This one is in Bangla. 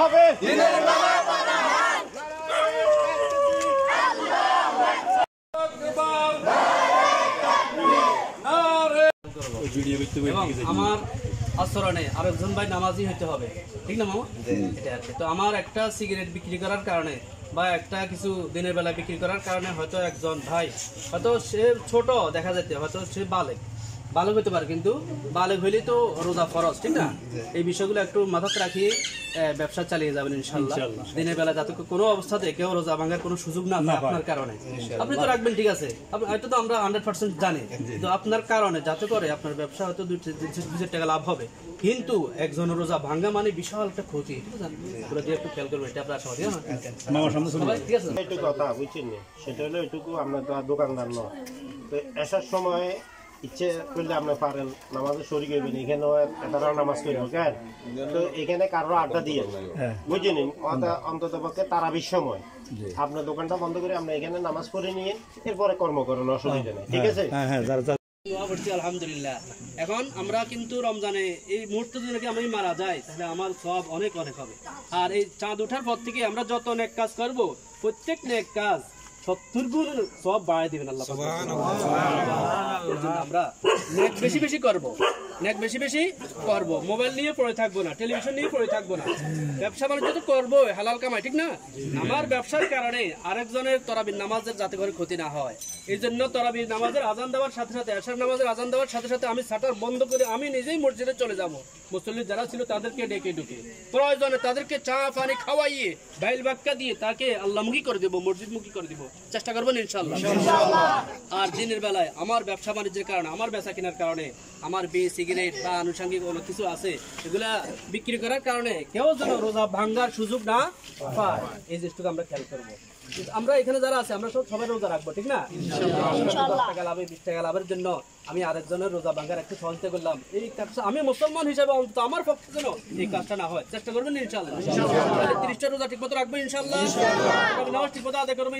হবে আমার আচরণে আরেকজন ভাই নামাজি হইতে হবে, ঠিক না মামা? এটা আছে। তো আমার একটা সিগারেট বিক্রি করার কারণে বা একটা কিছু দিনের বেলা বিক্রি করার কারণে হয়তো একজন ভাই হয়তো সে ছোট দেখা যেতে, হয়তো সে বালক হইতে পারে, কিন্তু বালক হইলে তো রোজা ফরজ, ঠিক না? এই বিষয়গুলো একটু মাথায় রাখি ব্যবসা চালিয়ে যাবেন ইনশাল্লাহ। দিনের বেলা যাতে কোনো অবস্থাতে কেউ রোজা ভাঙার কোনো সুযোগ না আপনার কারণে আপনি তো রাখবেন, ঠিক আছে? হয়তো তো আমরা 100% জানি, তো আপনার কারণে যাতে করে আপনার ব্যবসা হয়তো 2 টাকা লাভ হবে, কিন্তু একজন রোজা ভাঙ্গা মানে বিশাল একটা ক্ষতি, একটু খেয়াল করবেন। এটা আপনার সবাই ঠিক আছে? একটু কথা বুঝছেন, সেটা হলো এটুকু আমরা তো দোকানদার নয়, তো আসার সময় ইচ্ছে করলে আপনি পারেন নামাজে শরীর হইবেন, এখানে একটা নামাজ করবো কেন, তো এখানে কারো আড্ডা দিয়ে বুঝছেন, অন্তত পক্ষে তারাবির সময় আপনার দোকানটা বন্ধ করে আমরা এখানে নামাজ পড়ে নিয়ে এরপরে কর্ম করেন, অসুবিধা নেই, ঠিক আছে? আলহামদুলিল্লাহ। এখন আমরা কিন্তু রমজানে এই মুহূর্তে যদি আমি মারা যাই তাহলে আমার সব অনেক অনেক হবে। আর এই চাঁদ ওঠার পর থেকে আমরা যত নেক কাজ করব, প্রত্যেক নেক কাজ 70 গুণ সব বাড়ায় দিবেন আল্লাহ। আমরা নেক বেশি বেশি করব, মোবাইল নিয়ে পড়ে থাকবো না, টেলিভিশন নিয়ে পড়ে থাকবো না, ব্যবসা বাণিজ্য তো করবো, হালাল কামাই, ঠিক না? আমার ব্যবসার কারণে আরেকজনের তরাবির নামাজের যাতে করে ক্ষতি না হয়, এই জন্য তরাবির নামাজের আজান দেওয়ার সাথে সাথে, এশার নামাজের আজান দেওয়ার সাথে সাথে আমি শাটার বন্ধ করে আমি নিজেই মসজিদে চলে যাব। মুসল্লি যারা ছিল তাদেরকে ডেকে প্রয়োজনে তাদেরকে চা পানি খাওয়াইয়ে বাইল বাক্কা দিয়ে তাকে আল্লাহমুখী করে দেবো, মসজিদমুখী করে দেবো, চেষ্টা করবেন ইনশাআল্লাহ। আর দিনের বেলায় আমার ব্যবসা বাণিজ্যের কারণে, আমার বেচা কেনার কারণে, আমার সিগারেট বা আনুষঙ্গিক অনেক কিছু আছে এগুলা বিক্রি করার কারণে কেউ যেন রোজা ভাঙ্গার সুযোগ না পায়, এই জিনিসটুকু আমরা খেয়াল করবো। আমরা এখানে যারা আছে আমরা সবাই রোজা রাখবো, ঠিক না? 10 টাকা লাভে 20 টাকা লাভের জন্য আমি আরেকজনের রোজা ভাঙ্গার একটু সহযোগিতা করলাম, এই কাজটা আমি মুসলমান হিসেবে অন্তত আমার পক্ষে যেন এই কাজটা না হয় চেষ্টা করবেন ইনশাআল্লাহ। 30টা রোজা ঠিক মতো রাখবো ইনশাআল্লাহ, নামাজ ঠিক মতো আদায় করবো।